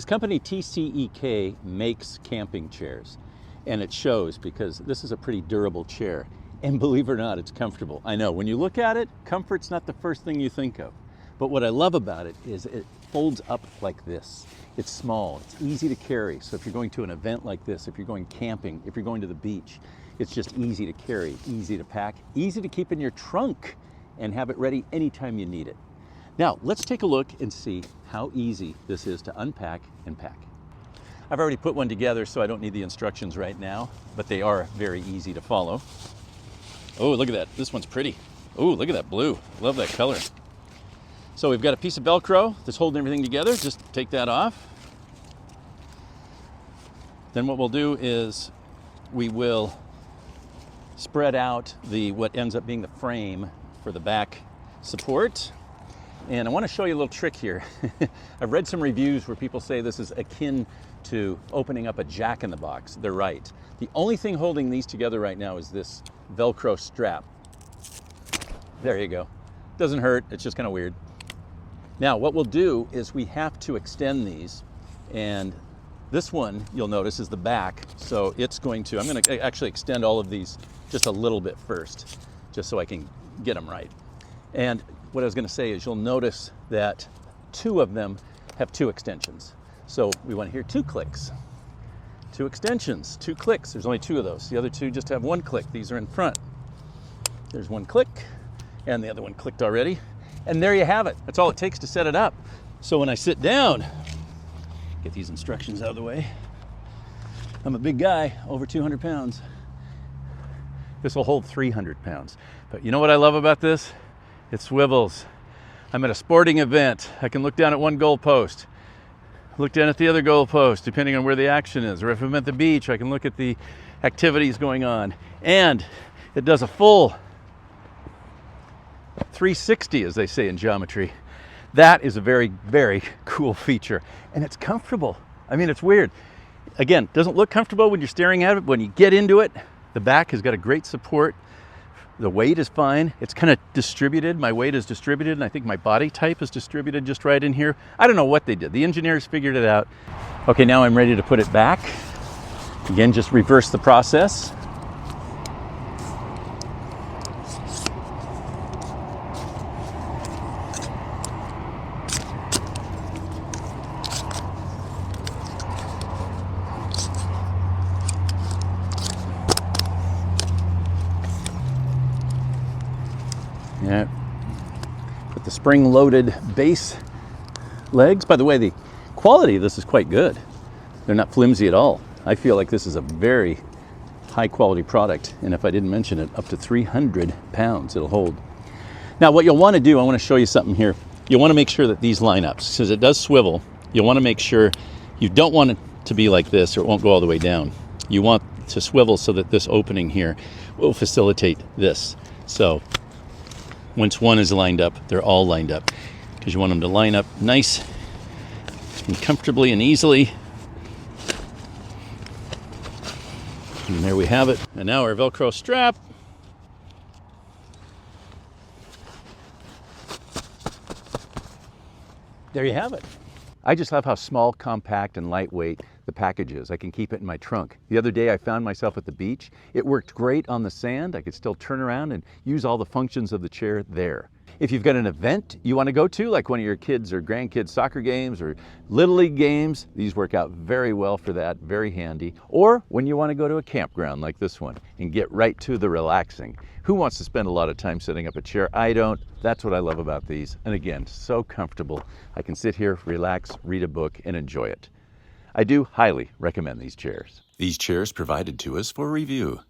company TCEK makes camping chairs, and it shows because this is a pretty durable chair. And believe it or not, it's comfortable. I know, when you look at it, comfort's not the first thing you think of. But what I love about it is it folds up like this. It's small, it's easy to carry. So if you're going to an event like this, if you're going camping, if you're going to the beach, it's just easy to carry, easy to pack, easy to keep in your trunk and have it ready anytime you need it. Now, let's take a look and see how easy this is to unpack and pack. I've already put one together, so I don't need the instructions right now, but they are very easy to follow. Oh, look at that. This one's pretty. Oh, look at that blue. Love that color. So we've got a piece of Velcro that's holding everything together. Just take that off. Then what we'll do is we will spread out what ends up being the frame for the back support. And I want to show you a little trick here. I've read some reviews where people say this is akin to opening up a jack-in-the-box. They're right. The only thing holding these together right now is this Velcro strap. There you go. Doesn't hurt, it's just kind of weird. Now what we'll do is we have to extend these, and this one you'll notice is the back, so it's going to, I'm going to actually extend all of these just a little bit first, just so I can get them right. And what I was going to say is you'll notice that two of them have two extensions. So we want to hear 2 clicks. 2 extensions, 2 clicks. There's only 2 of those. The other 2 just have 1 click. These are in front. There's 1 click, and the other one clicked already. And there you have it. That's all it takes to set it up. So when I sit down, get these instructions out of the way. I'm a big guy, over 200 pounds. This will hold 300 pounds. But you know what I love about this? It swivels. I'm at a sporting event. I can look down at one goal post, look down at the other goal post, depending on where the action is. Or if I'm at the beach, I can look at the activities going on. And it does a full 360, as they say in geometry. That is a very, very cool feature. And it's comfortable. I mean, it's weird. Again, it doesn't look comfortable when you're staring at it. When you get into it, the back has got a great support. The weight is fine. It's kind of distributed. My weight is distributed, and I think my body type is distributed just right in here. I don't know what they did. The engineers figured it out. Okay, now I'm ready to put it back. Again, just reverse the process. Yeah, put the spring-loaded base legs. By the way, the quality of this is quite good. They're not flimsy at all. I feel like this is a very high-quality product, and if I didn't mention it, up to 300 pounds it'll hold. Now, what you'll want to do, I want to show you something here. You'll want to make sure that these line up, because it does swivel. You'll want to make sure you don't want it to be like this, or it won't go all the way down. You want to swivel so that this opening here will facilitate this. So once one is lined up, they're all lined up, because you want them to line up nice and comfortably and easily. And there we have it. And now our Velcro strap. There you have it. I just love how small, compact, and lightweight the package is. I can keep it in my trunk. The other day I found myself at the beach. It worked great on the sand. I could still turn around and use all the functions of the chair there. If you've got an event you want to go to, like one of your kids' or grandkids' soccer games or Little League games, these work out very well for that, very handy. Or when you want to go to a campground like this one and get right to the relaxing. Who wants to spend a lot of time setting up a chair? I don't. That's what I love about these. And again, so comfortable. I can sit here, relax, read a book, and enjoy it. I do highly recommend these chairs. These chairs provided to us for review.